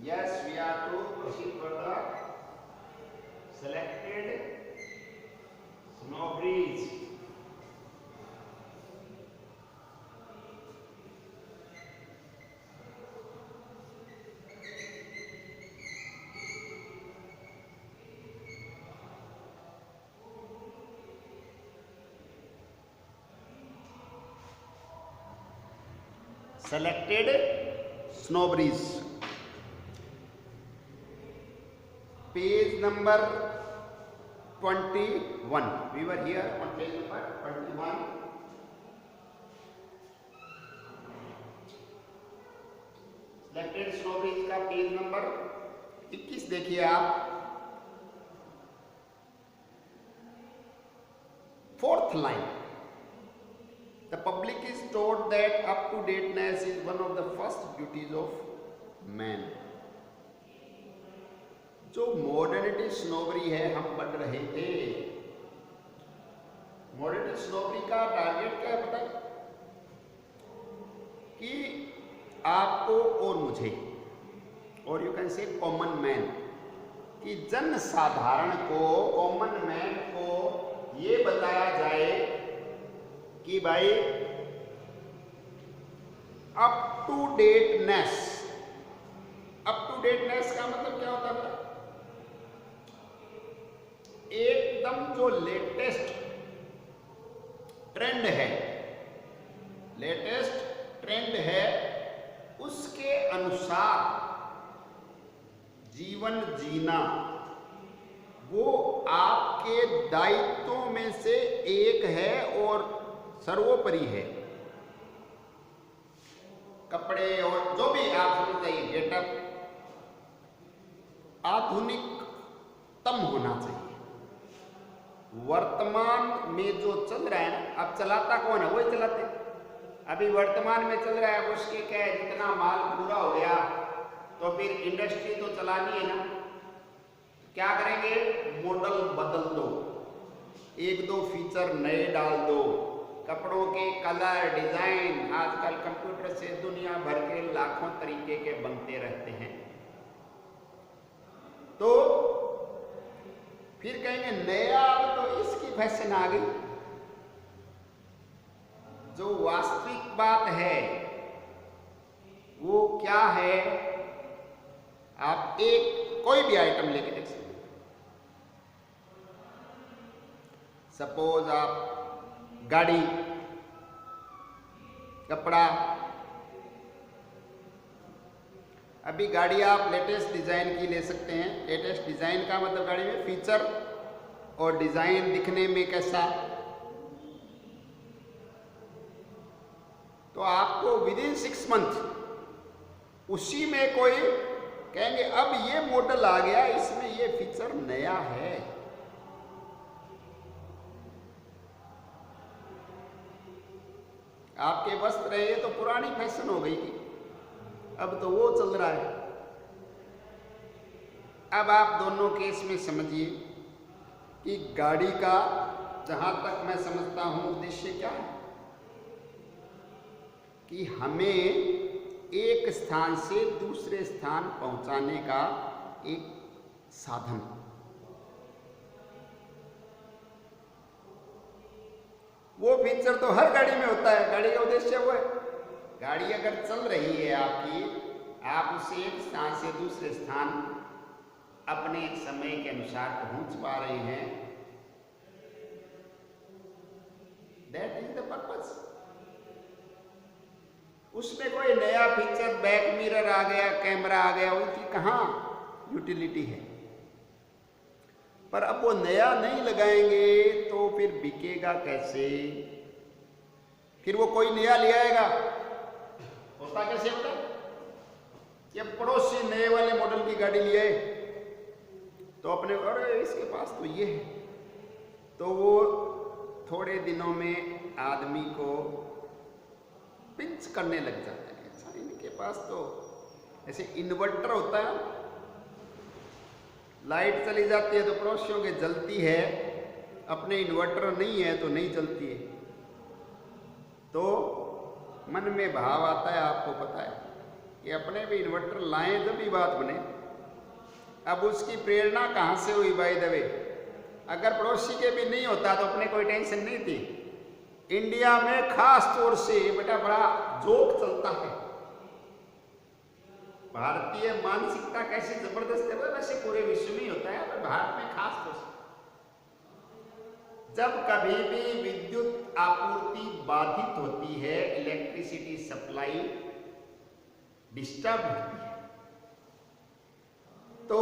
Yes, we are to proceed for the selected snowberries. Selected snowberries. Page number 21. We were here on page number 21. Selected snowberries का page number 21 देखिए आप. Fourth line. The public is taught that up-to-dateness is one of the first duties of man. जो modernity स्नोबरी है हम पढ़ रहे थे. Modernity स्नोबरी का टारगेट क्या है पता है? कि आपको और मुझे, और you can say common man, कि जन साधारण को, कॉमन मैन को ये बताया जाए कि भाई अप टू डेटनेस. अप टू डेटनेस का मतलब क्या होता है? एकदम जो लेटेस्ट ट्रेंड है, लेटेस्ट ट्रेंड है, उसके अनुसार जीवन जीना, वो आपके दायित्वों में से एक है और सर्वोपरि है. कपड़े और जो भी आप समझ जाइए, गेटअप आधुनिकतम होना चाहिए. वर्तमान में जो चल रहा है ना, अब चलाता कौन है? वही चलाते. अभी वर्तमान में चल रहा है, उसके क्या है, जितना माल पूरा हो गया तो फिर इंडस्ट्री तो चलानी है ना. क्या करेंगे? मॉडल बदल दो, एक दो फीचर नए डाल दो, कपड़ों के कलर, डिजाइन, आजकल कंप्यूटर से दुनिया भर के लाखों तरीके के बनते रहते हैं. तो फिर कहेंगे नया, अब तो इसकी फैशन आ गई. जो वास्तविक बात है वो क्या है? आप एक कोई भी आइटम लेके देख सकते हैं. सपोज आप गाड़ी, कपड़ा. अभी गाड़ी आप लेटेस्ट डिजाइन की ले सकते हैं. लेटेस्ट डिजाइन का मतलब गाड़ी में फीचर और डिजाइन दिखने में कैसा, तो आपको विद इन 6 मंथ उसी में कोई कहेंगे अब ये मॉडल आ गया, इसमें ये फीचर नया है. आपके वस्त्र रहे तो पुरानी फैशन हो गई थी, अब तो वो चल रहा है. अब आप दोनों केस में समझिए कि गाड़ी का जहां तक मैं समझता हूं उद्देश्य क्या है, कि हमें एक स्थान से दूसरे स्थान पहुंचाने का एक साधन. वो फीचर तो हर गाड़ी में होता है. गाड़ी का उद्देश्य वो है, गाड़ी अगर चल रही है आपकी, आप उसे एक स्थान से दूसरे स्थान अपने समय के अनुसार पहुंच पा रहे हैं. That is the purpose. उसमें कोई नया फीचर, बैक मिरर आ गया, कैमरा आ गया, उनकी कहाँ यूटिलिटी है. पर अब वो नया नहीं लगाएंगे तो फिर बिकेगा कैसे? फिर वो कोई नया ले आएगा, होता कैसे होता? ये पड़ोसी नए वाले मॉडल की गाड़ी ले आए तो अपने, अरे इसके पास तो ये है, तो वो थोड़े दिनों में आदमी को पिंच करने लग जाता है. अच्छा, इनके पास तो ऐसे इन्वर्टर होता है, लाइट चली जाती है तो पड़ोसियों के जलती है, अपने इन्वर्टर नहीं है तो नहीं चलती है. तो मन में भाव आता है, आपको पता है. कि अपने भी इन्वर्टर लाएं जब भी बात बने। अब उसकी प्रेरणा कहाँ से हुई बाय द वे? अगर पड़ोसी के भी नहीं होता तो अपने कोई टेंशन नहीं थी। इंडिया में खास तौर से बेटा बड़ा जोक चलता है। भारतीय मानसिकता कैसी जबरदस्त है, वैसे पूरे विश्व में होता है, पर भारत में खास तौर से जब कभी भी विद्युत आपूर्ति बाधित होती है, इलेक्ट्रिसिटी सप्लाई डिस्टर्ब होती है, तो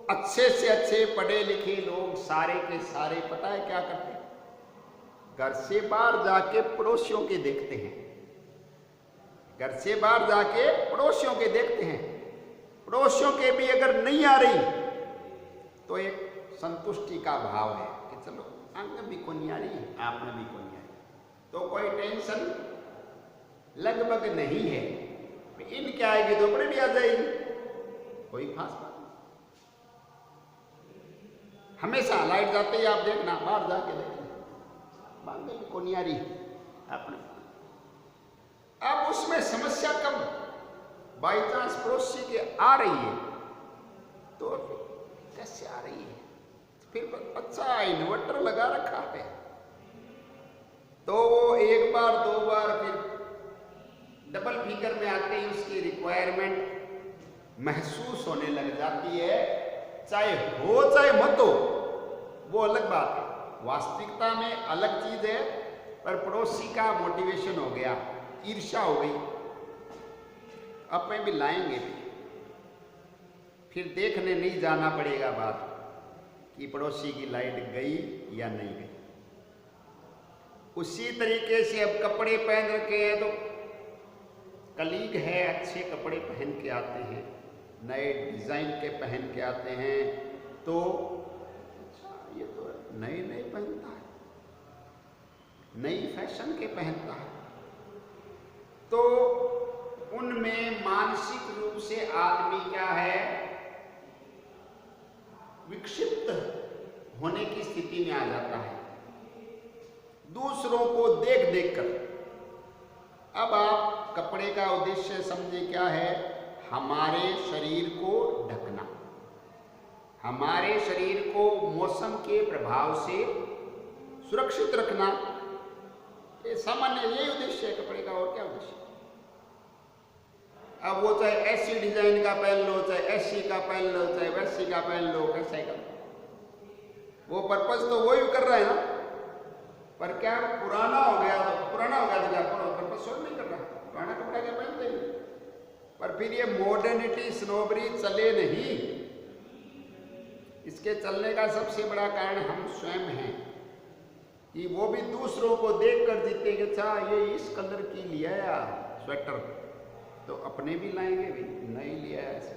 अच्छे से अच्छे पढ़े लिखे लोग सारे के सारे पता है क्या करते हैं? घर से बाहर जाके पड़ोसियों के देखते हैं। घर से बाहर जाके पड़ोसियों के देखते हैं। पड़ोसियों के भी अगर नहीं आ रही तो एक संतुष्टि का भाव है कि चलो अंग भी को नहीं आ रही, आपने भी को नहीं आ रही, तो कोई टेंशन लगभग नहीं है। इनके आएगी तो अपने भी आ जाएगी, कोई खास बात नहीं। हमेशा लाइट जाते ही आप देखना, बाहर जाके देखना, बांगे भी को नहीं आ रही आपने। अब उसमें समस्या कब बाई चांस पड़ोसी के आ रही है तो कैसे आ रही है? फिर अच्छा इन्वर्टर लगा रखा है तो वो एक बार दो बार फिर डबल फिगर में आते ही उसकी रिक्वायरमेंट महसूस होने लग जाती है। चाहे हो चाहे मत हो, वो अलग बात है, वास्तविकता में अलग चीज है, पर पड़ोसी का मोटिवेशन हो गया, ईर्ष्या हो गई, अपने भी लाएंगे भी। फिर देखने नहीं जाना पड़ेगा बात कि पड़ोसी की लाइट गई या नहीं गई। उसी तरीके से अब कपड़े पहन रखे हैं तो कलीग है, अच्छे कपड़े पहन के आते हैं, नए डिजाइन के पहन के आते हैं, तो अच्छा ये तो नए नए पहनता है, नई फैशन के पहनता है, तो उनमें मानसिक रूप से आदमी क्या है, विक्षिप्त होने की स्थिति में आ जाता है दूसरों को देख देख कर। अब आप कपड़े का उद्देश्य समझे क्या है? हमारे शरीर को ढकना, हमारे शरीर को मौसम के प्रभाव से सुरक्षित रखना, ये सामान्य यही उद्देश्य है कपड़े का, और क्या उद्देश्य? अब वो चाहे ऐसी डिजाइन का पहन लो, चाहे ऐसी का पहन लो, चाहे वैसी का पहन लो, कैसे का, वो पर्पज तो वही कर रहा है ना, पर क्या पुराना हो गया तो क्या पर्पज सोल्व नहीं कर रहा, पुराना कपड़ा क्या पहनते हैं। पर फिर ये मॉडर्निटी स्नोबरी चले नहीं, इसके चलने का सबसे बड़ा कारण हम स्वयं हैं कि वो भी दूसरों को देख कर जीते कि अच्छा ये इस कलर की लिया है स्वेटर, तो अपने भी लाएंगे, भी नहीं लिया है, ऐसे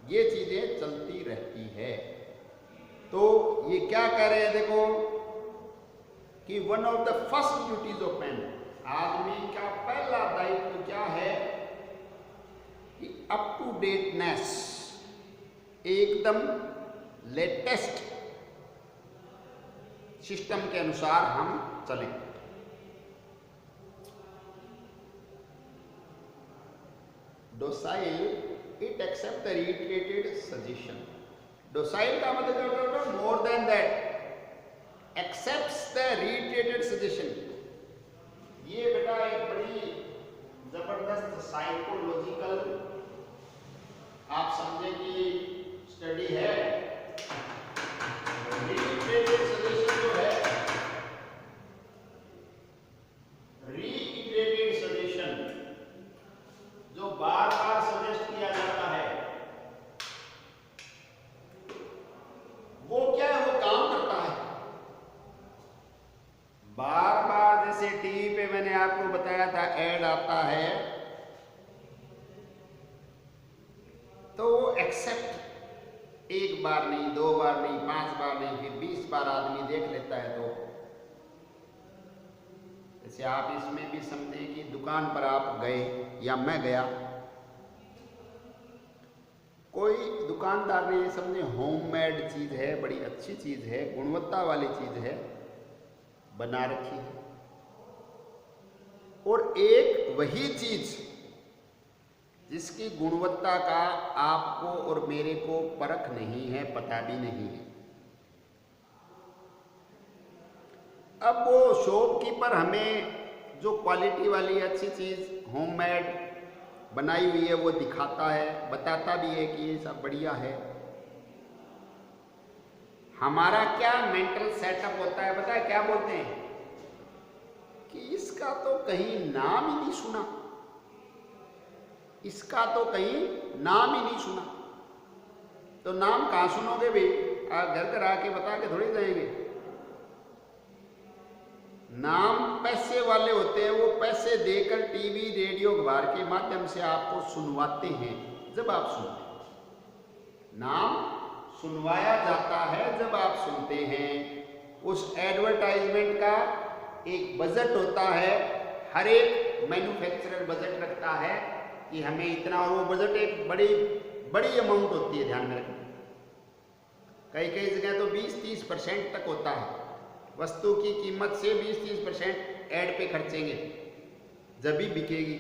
ये चीजें चलती रहती है। तो ये क्या कह रहे हैं देखो कि one of the first duties of man, आदमी का पहला दायित्व क्या है कि अप टू डेटनेस, एकदम लेटेस्ट सिस्टम के अनुसार हम चलें। Docile, it accepts the reiterated suggestion. Docile का मतलब more than that, accepts the reiterated suggestion. ये बेटा एक बड़ी जबरदस्त साइकोलॉजिकल आप समझे कि स्टडी है। reiterated suggestion जो है, reiterated suggestion जो बार बार सजेस्ट किया जाता है, वो क्या है, वो काम करता है बार बार। जैसे टीवी पे मैंने आपको बताया था ऐड आता है, तो वो एक्सेप्ट एक बार नहीं, दो बार नहीं, 5 बार नहीं, फिर 20 बार आदमी देख लेता है। तो जैसे आप इसमें भी समझे कि दुकान पर आप गए या मैं गया, कोई दुकानदार ने ये समझे होममेड चीज है, बड़ी अच्छी चीज है, गुणवत्ता वाली चीज है, बना रखी है, और एक वही चीज जिसकी गुणवत्ता का आपको और मेरे को परख नहीं है, पता भी नहीं है। अब वो शॉपकीपर हमें जो क्वालिटी वाली अच्छी चीज़ होममेड बनाई हुई है वो दिखाता है, बताता भी है कि ये सब बढ़िया है। हमारा क्या मेंटल सेटअप होता है पता है, क्या बोलते हैं कि इसका तो कहीं नाम ही नहीं सुना, इसका तो कहीं नाम ही नहीं सुना। तो नाम कहाँ सुनोगे भाई, आप घर घर आके बता के थोड़ी जाएंगे। नाम पैसे वाले होते हैं, वो पैसे देकर टीवी रेडियो अखबार के माध्यम से आपको सुनवाते हैं। जब आप सुनते हैं, नाम सुनवाया जाता है जब आप सुनते हैं। उस एडवर्टाइजमेंट का एक बजट होता है, हर एक मैन्युफैक्चरर बजट रखता है कि हमें इतना, और वो बजट एक बड़ी अमाउंट होती है, ध्यान में रखना। कई जगह तो 20-30% तक होता है, वस्तु की कीमत से 20-30% ऐड पे खर्चेंगे जब भी बिकेगी।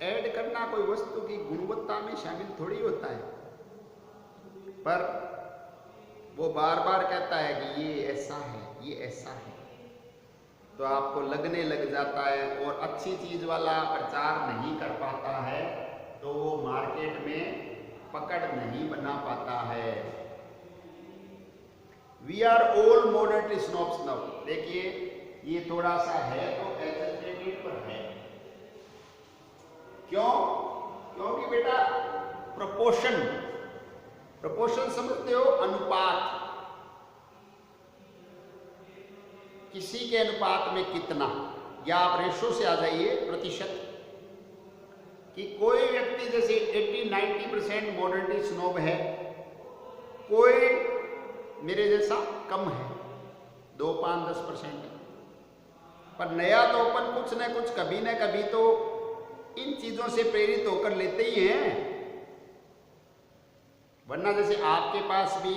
ऐड करना कोई वस्तु की गुणवत्ता में शामिल थोड़ी होता है, पर वो बार बार कहता है कि ये ऐसा है, ये ऐसा है, तो आपको लगने लग जाता है। और अच्छी चीज वाला प्रचार नहीं कर पाता है तो वो मार्केट में पकड़ नहीं बना पाता है। We are all modern snobs now. देखिए ये थोड़ा सा है तो एग्जैजरेटेड पर है। क्यों? क्योंकि बेटा प्रोपोर्शन समझते हो, अनुपात, किसी के अनुपात में कितना, या आप रेशो से आ जाइए प्रतिशत, कि कोई व्यक्ति जैसे 80-90% मॉडर्निटी स्नोब है, कोई मेरे जैसा कम है, 2-5-10%। पर नया तो अपन कुछ न कुछ कभी न कभी तो इन चीजों से प्रेरित होकर लेते ही हैं। वरना जैसे आपके पास भी,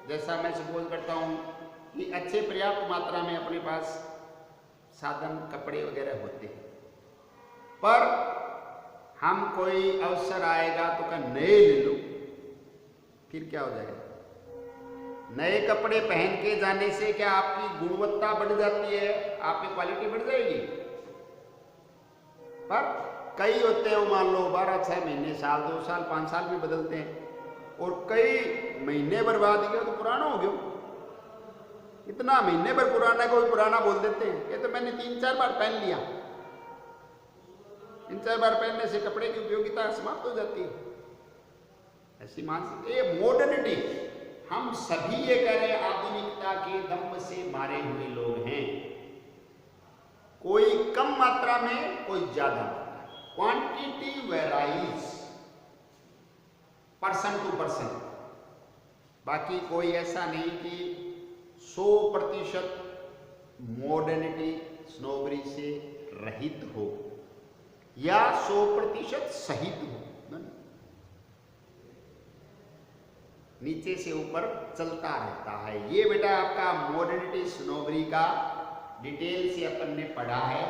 जैसा मैं सपोज करता हूं कि अच्छे पर्याप्त मात्रा में अपने पास साधन कपड़े वगैरह होते हैं, पर हम कोई अवसर आएगा तो क्या नए ले लो, फिर क्या हो जाएगा? नए कपड़े पहन के जाने से क्या आपकी गुणवत्ता बढ़ जाती है, आपकी क्वालिटी बढ़ जाएगी? पर कई होते हैं, मान लो 12-6 महीने, साल, 2 साल, 5 साल में बदलते हैं, और कई महीने बर्बाद किया तो पुराना हो गया। इतना महीने भर पुराना को भी पुराना बोल देते हैं। ये तो मैंने 3-4 बार पहन लिया। 3-4 बार पहनने से कपड़े की उपयोगिता समाप्त हो जाती है। ऐसी मानसिकता, ये मॉडर्निटी, हम सभी ये कह रहे आधुनिकता के दम से मारे हुए लोग हैं। कोई कम मात्रा में, कोई ज्यादा। Quantity varies person to person. बाकी कोई ऐसा नहीं कि 100% मॉडर्निटी स्नोबरी से रहित हो या 100% सहित हो। नीचे से ऊपर चलता रहता है। ये बेटा आपका मॉडर्निटी स्नोबरी का डिटेल से अपन ने पढ़ा है।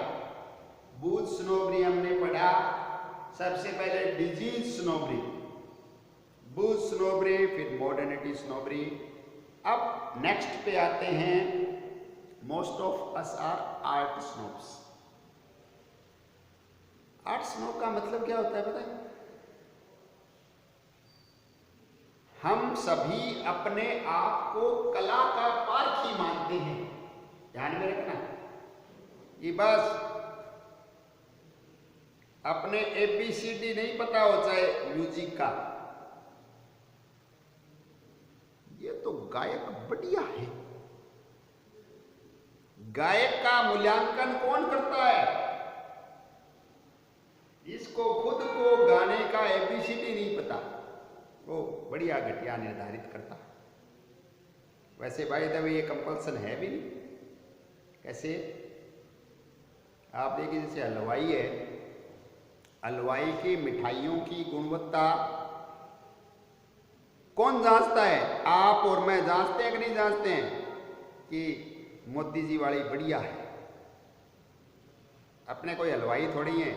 बूथ स्नोबरी हमने पढ़ा, सबसे पहले डिजीज स्नोबरी, बूथ स्नोबरी, फिर मॉडर्निटी स्नोबरी। अब नेक्स्ट पे आते हैं, most of us are art snobs. Art snob का मतलब क्या होता है पता है? हम सभी अपने आप को कला का पारखी मानते हैं। ध्यान में रखना, ये बस अपने ABCD नहीं पता हो चाहे म्यूजिक का, ये तो गायक बढ़िया है। गायक का मूल्यांकन कौन करता है? जिसको खुद को गाने का ABCD नहीं पता, वो बढ़िया घटिया निर्धारित करता है। वैसे बाय द वे ये कंपल्सन है भी नहीं। कैसे? आप देखिए, जैसे हलवाई है, हलवाई की मिठाइयों की गुणवत्ता कौन जांचता है? आप और मैं जांचते हैं कि नहीं जांचते हैं कि मोदी जी वाली बढ़िया है? अपने कोई हलवाई थोड़ी हैं,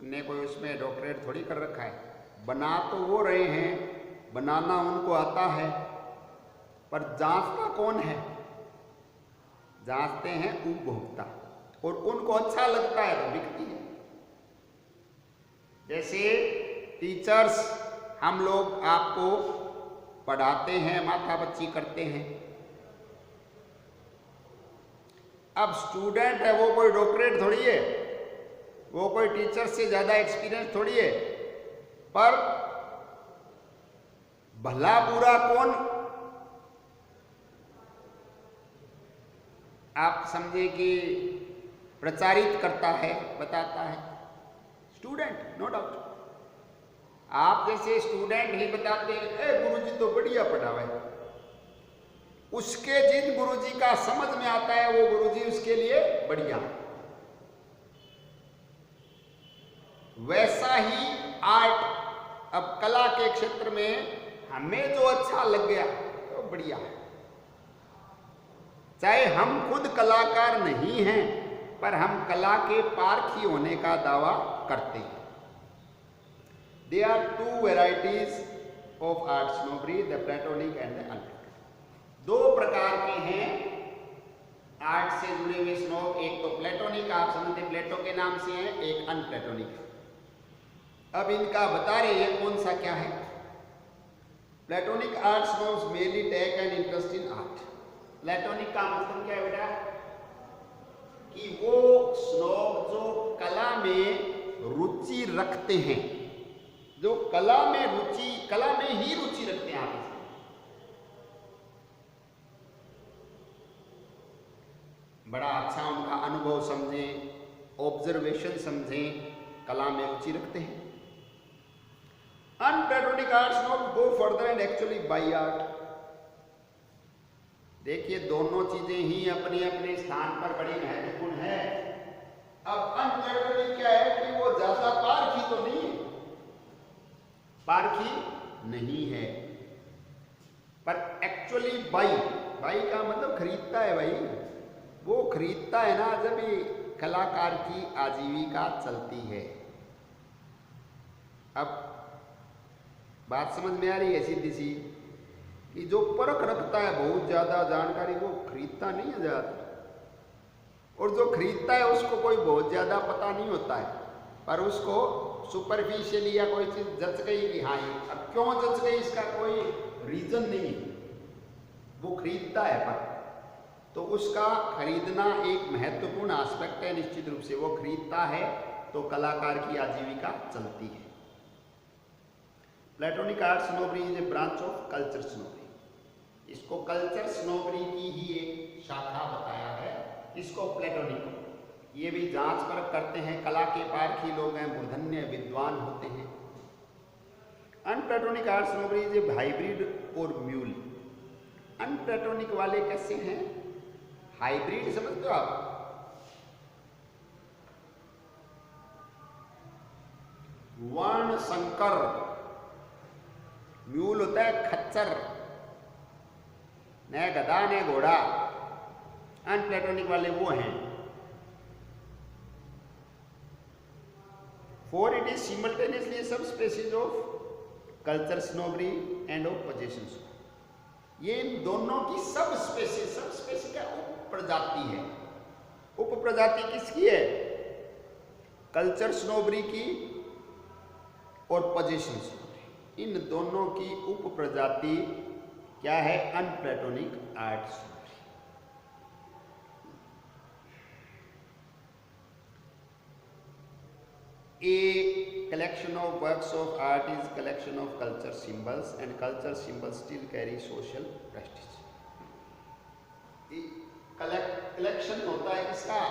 उसने कोई उसमें डॉक्टरेट थोड़ी कर रखा है। बना तो वो रहे हैं, बनाना उनको आता है, पर जांचता कौन है? जांचते हैं उपभोक्ता, और उनको अच्छा लगता है तो बिकती है। जैसे टीचर्स, हम लोग आपको पढ़ाते हैं, माथापच्ची करते हैं। अब स्टूडेंट है, वो कोई डॉक्टरेट थोड़ी है, वो कोई टीचर से ज्यादा एक्सपीरियंस थोड़ी है, पर भला बुरा कौन, आप समझे कि प्रचारित करता है, बताता है? Student, no doubt. आप जैसे स्टूडेंट ही बताते हैं, ए गुरुजी तो बढ़िया पढ़ावा है, उसके जिन गुरुजी का समझ में आता है वो गुरुजी उसके लिए बढ़िया। वैसा ही आर्ट, अब कला के क्षेत्र में हमें जो अच्छा लग गया तो बढ़िया है। चाहे हम खुद कलाकार नहीं हैं, पर हम कला के पारखी होने का दावा करते हैं। There are two varieties of art snobbery, the Platonic and the unplatonic। दो प्रकार के हैं आर्ट से जुड़े हुए स्नोब। एक तो प्लेटोनिक, आप समझते प्लेटो के नाम से है, एक अनप्लेटोनिक। अब इनका बता रहे हैं कौन सा क्या है। Platonic art snobs mainly take an interest in art. Platonic का मतलब क्या है बेटा? कि वो स्नोब जो कला में रुचि रखते हैं, जो कला में ही रुचि रखते हैं। आप बड़ा अच्छा उनका अनुभव समझें, ऑब्जर्वेशन समझें, कला में रुचि रखते हैं। Unplatonic art snob go further and actually buy art. देखिए, दोनों चीजें ही अपने अपने स्थान पर बड़ी महत्वपूर्ण है। अब अनप्लेटोनिक क्या है कि वो ज्यादा पारखी तो नहीं है, पारखी नहीं है, पर एक्चुअली बाई का मतलब खरीदता है भाई। वो खरीदता है ना, जब ये कलाकार की आजीविका चलती है। अब बात समझ में आ रही है सीधी सी, कि जो परख रखता है बहुत ज्यादा जानकारी, वो खरीदता नहीं है ज्यादा, और जो खरीदता है उसको कोई बहुत ज्यादा पता नहीं होता है, पर उसको सुपरफिशियली या कोई चीज जच गई कि हाँ ये, अब क्यों जच गई इसका कोई रीजन नहीं, वो खरीदता है। पर तो उसका खरीदना एक महत्वपूर्ण एस्पेक्ट है। निश्चित रूप से वो खरीदता है तो कलाकार की आजीविका चलती है। Platonic art snobbery is a branch of culture snobbery. इसको कल्चर स्नोबरी की ही एक शाखा बताया है, इसको प्लेटोनिक। ये भी जांच परख करते हैं, कला के पारखी लोग हैं, मूर्धन्य विद्वान होते हैं। Unplatonic art snobbery is A hybrid और म्यूल। अनप्लेटोनिक वाले कैसे हैं? हाइब्रिड समझते हो आप? वर्ण संकर। म्यूल होता है खच्चर, न गधा न घोड़ा। अनप्लेटोनिक वाले वो हैं। For it is simultaneously a subspecies of culture snobbery and of possession snobbery। ये इन दोनों की सब स्पेसीज का उप प्रजाति है। उप प्रजाति किसकी है? कल्चर स्नोबरी की और पोजेशन स्नोबरी। इन दोनों की उप प्रजाति क्या है? अनप्लेटोनिक art स्नोबरी। A collection of works of art is collection of culture symbols, and culture symbols still carry social prestige। Collection होता है किसका?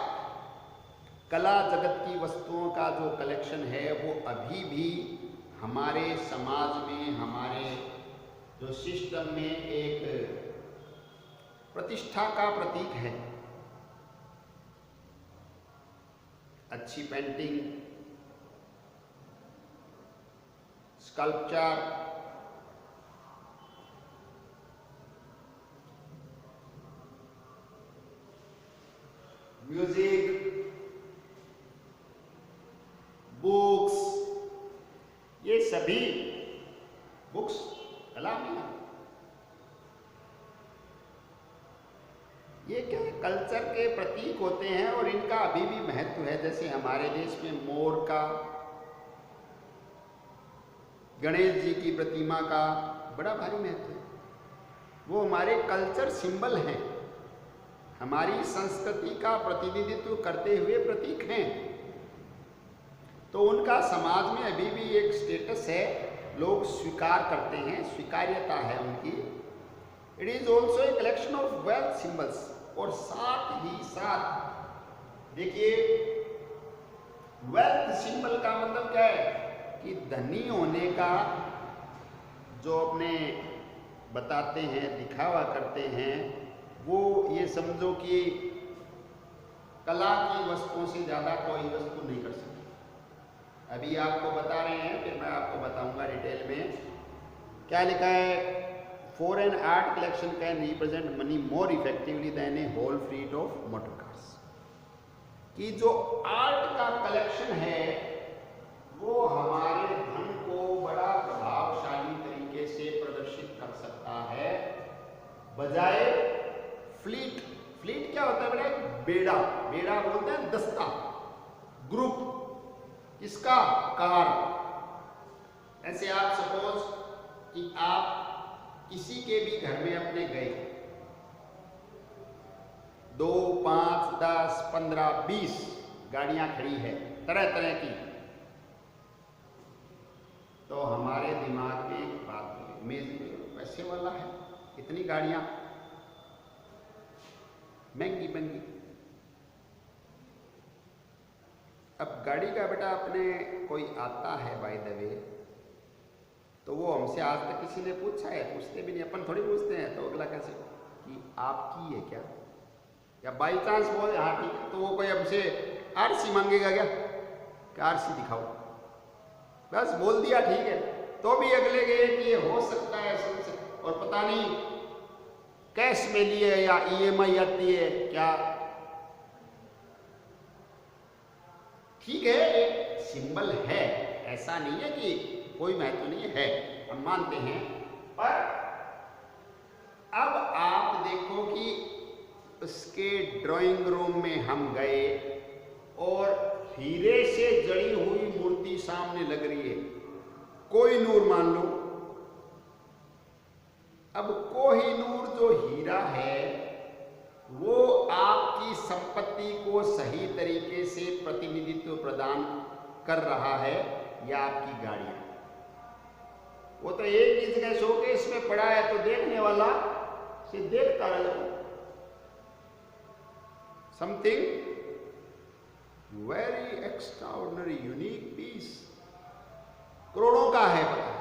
कला जगत की वस्तुओं का जो कलेक्शन है वो अभी भी हमारे समाज में, हमारे जो सिस्टम में एक प्रतिष्ठा का प्रतीक है। अच्छी पेंटिंग, स्कल्पचर, म्यूजिक, बुक्स, ये सभी बुक्स कला में है। ये क्या कल्चर के प्रतीक होते हैं और इनका अभी भी महत्व है। जैसे हमारे देश में मोर का, गणेश जी की प्रतिमा का बड़ा भारी महत्व है। वो हमारे कल्चर सिंबल हैं, हमारी संस्कृति का प्रतिनिधित्व करते हुए प्रतीक हैं। तो उनका समाज में अभी भी एक स्टेटस है, लोग स्वीकार करते हैं, स्वीकार्यता है उनकी। It is also a collection of wealth symbols. और साथ ही साथ देखिए, वेल्थ सिंबल का मतलब क्या है कि धनी होने का जो अपने बताते हैं, दिखावा करते हैं, वो ये समझो कि कला की वस्तुओं से ज़्यादा कोई वस्तु नहीं कर सकती। अभी आपको बता रहे हैं, फिर मैं आपको बताऊंगा डिटेल में। क्या लिखा है? Foreign art collection can represent money more effectively than a whole fleet of motor cars. कि जो आर्ट का कलेक्शन है वो हमारे धन को बड़ा प्रभावशाली तरीके से प्रदर्शित कर सकता है, बजाय फ्लीट। फ्लीट क्या होता है बेटा? बेड़ा। बेड़ा बोलते हैं दस्ता, ग्रुप। इसका कार। ऐसे आप सपोज कि आप किसी के भी घर में अपने गए, 2, 5, 10, 15, 20 गाड़ियां खड़ी है तरह तरह की। तो हमारे दिमाग में एक बात हुई, मेज पैसे वाला है, इतनी गाड़ियां महंगी महंगी। अब गाड़ी का बेटा अपने कोई आता है बाय द वे, तो वो हमसे आज तक किसी ने पूछा है? पूछते भी नहीं, अपन थोड़ी पूछते हैं। तो अगला कैसे कि आपकी है क्या, या बाई चांस बोले हाँ ठीक है, तो वो कोई हमसे आरसी मांगेगा क्या कि आरसी दिखाओ? बस बोल दिया ठीक है, तो भी अगले गए कि ये हो सकता है समझ, और पता नहीं कैश में लिए या ईएमआई आती है क्या। ठीक है, एक सिंबल है, ऐसा नहीं है कि कोई महत्व नहीं है, हम मानते हैं। पर अब आप देखो कि उसके ड्राइंग रूम में हम गए और हीरे से जड़ी हुई मूर्ति सामने लग रही है, कोहिनूर मान लो। अब कोहिनूर जो हीरा है वो आपकी संपत्ति को सही तरीके से प्रतिनिधित्व प्रदान कर रहा है, या आपकी गाड़ियां। वो तो एक ही जगह शोकेस में पड़ा है तो देखने वाला से देखता रह जाओ। Something very extraordinary, unique piece, करोड़ों का है, पता है,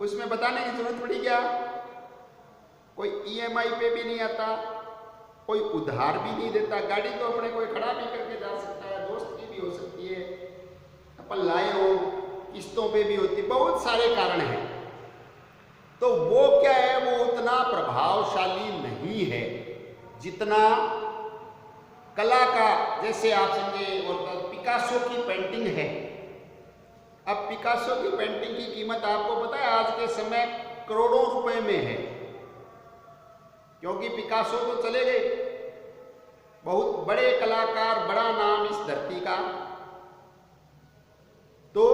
उसमें बताने की जरूरत पड़ी क्या? कोई ईएमआई पे भी नहीं आता, कोई उधार भी नहीं देता। गाड़ी तो अपने कोई खड़ा भी करके जा सकता है, दोस्त की भी हो सकती है, अपन लाए हो, किस्तों पे भी होती, बहुत सारे कारण हैं। तो वो क्या है, वो उतना प्रभावशाली नहीं है जितना कला का, जैसे आप समझे और पिकासो की पेंटिंग है। अब पिकासो की पेंटिंग की कीमत आपको पता है आज के समय करोड़ों रुपए में है, क्योंकि पिकासो तो चले गए, बहुत बड़े कलाकार, बड़ा नाम इस धरती का। तो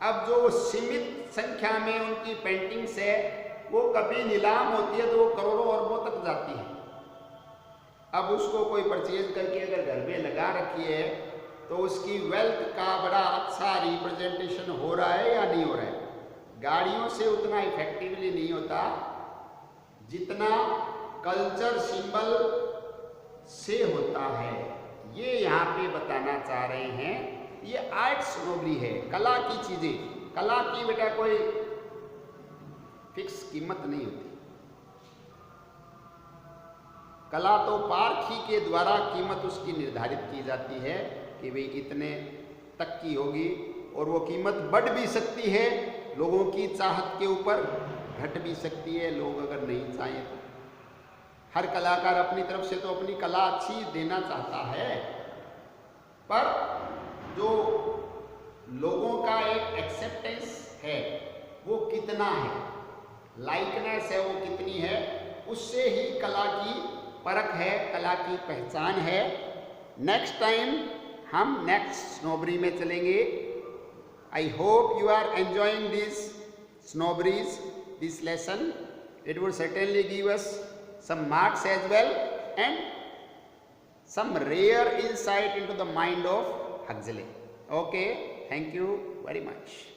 अब जो सीमित संख्या में उनकी पेंटिंग्स है वो कभी नीलाम होती है तो वो करोड़ों अरबों तक जाती है। अब उसको कोई परचेज करके अगर घर में लगा रखी है तो उसकी वेल्थ का बड़ा अच्छा रिप्रेजेंटेशन हो रहा है या नहीं हो रहा है? गाड़ियों से उतना इफेक्टिवली नहीं होता जितना कल्चर सिंबल से होता है। ये यहाँ पे बताना चाह रहे हैं, ये आर्ट सामग्री है, कला की चीजें। कला की बेटा कोई फिक्स कीमत नहीं होती। कला तो पारखी के द्वारा कीमत उसकी निर्धारित की जाती है कि भाई इतने तक की होगी, और वो कीमत बढ़ भी सकती है लोगों की चाहत के ऊपर, घट भी सकती है लोग अगर नहीं चाहें तो। हर कलाकार अपनी तरफ से तो अपनी कला अच्छी देना चाहता है, पर जो लोग लाइकनेस है वो कितनी है, उससे ही कला की परख है, कला की पहचान है। नेक्स्ट टाइम हम नेक्स्ट स्नोबरी में चलेंगे। I hope you are enjoying this snobberies, this lesson. It would certainly give us some marks as well and some rare insight into the mind of Huxley. Okay, thank you very much.